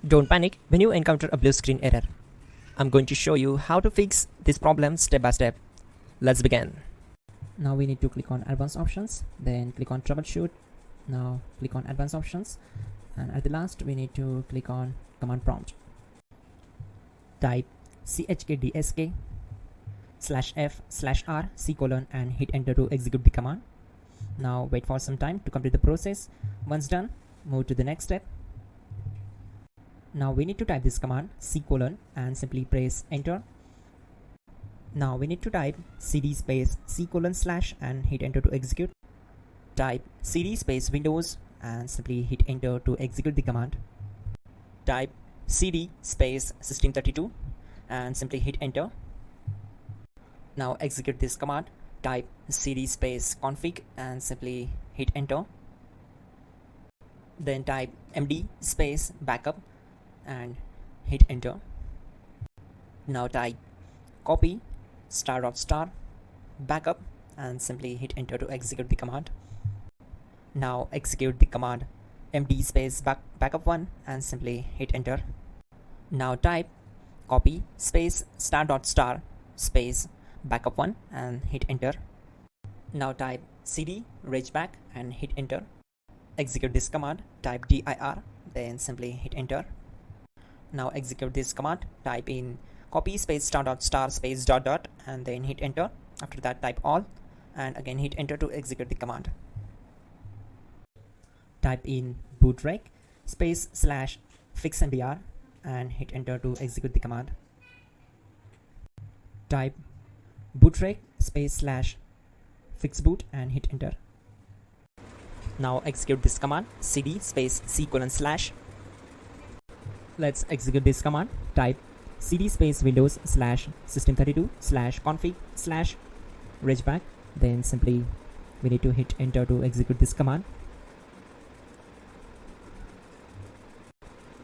Don't panic when you encounter a blue screen error. I'm going to show you how to fix this problem step by step. Let's begin. Now we need to click on advanced options, then click on troubleshoot. Now click on advanced options, and at the last we need to click on command prompt. Type chkdsk/f/r/c: and hit enter to execute the command. Now wait for some time to complete the process. Once done, move to the next step. Now we need to type this command c: and simply press enter. Now we need to type cd space c: and hit enter to execute. Type cd space Windows and simply hit enter to execute the command. Type cd space system32 and simply hit enter. Now execute this command. Type cd space config and simply hit enter. Then type md space backup and hit enter. Now type copy **backup and simply hit enter to execute the command. Now execute the command md space backup1 and simply hit enter. Now type copy space **space backup1 and hit enter. Now type cd regback and hit enter. Execute this command. Type dir, then simply hit enter. Now execute this command. Type in copy space **space ... and then hit enter. After that type all and again hit enter to execute the command. Type in bootrec space /fixmdr and hit enter to execute the command. Type bootrec space /fixboot and hit enter. Now execute this command cd space c:/. Let's execute this command. Type cd space Windows /system32/config/regback. Then simply we need to hit enter to execute this command.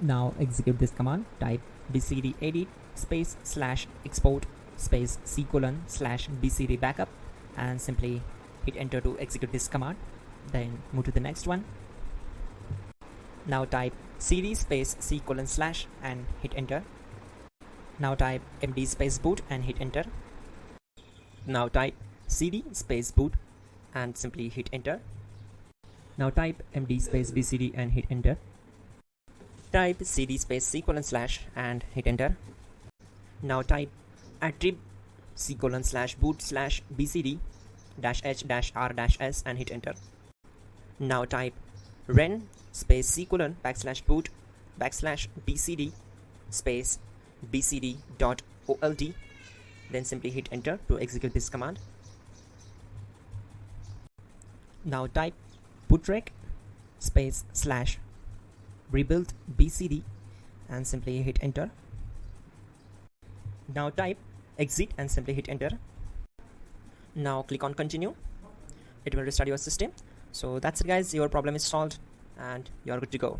Now execute this command. Type bcd edit space /export space c:/bcd backup and simply hit enter to execute this command. Then move to the next one. Now type cd space c:/ and hit enter. Now type md space boot and hit enter. Now type cd space boot and simply hit enter. Now type md space bcd and hit enter. Type cd space c:/ and hit enter. Now type attrib c:/boot/bcd-h-r-s and hit enter. Now type ren space c:/boot/bcd space bcd.old, then simply hit enter to execute this command. Now type bootrec space /rebuild bcd and simply hit enter. Now type exit and simply hit enter. Now click on continue. It will restart your system. So that's it guys, your problem is solved and you are good to go.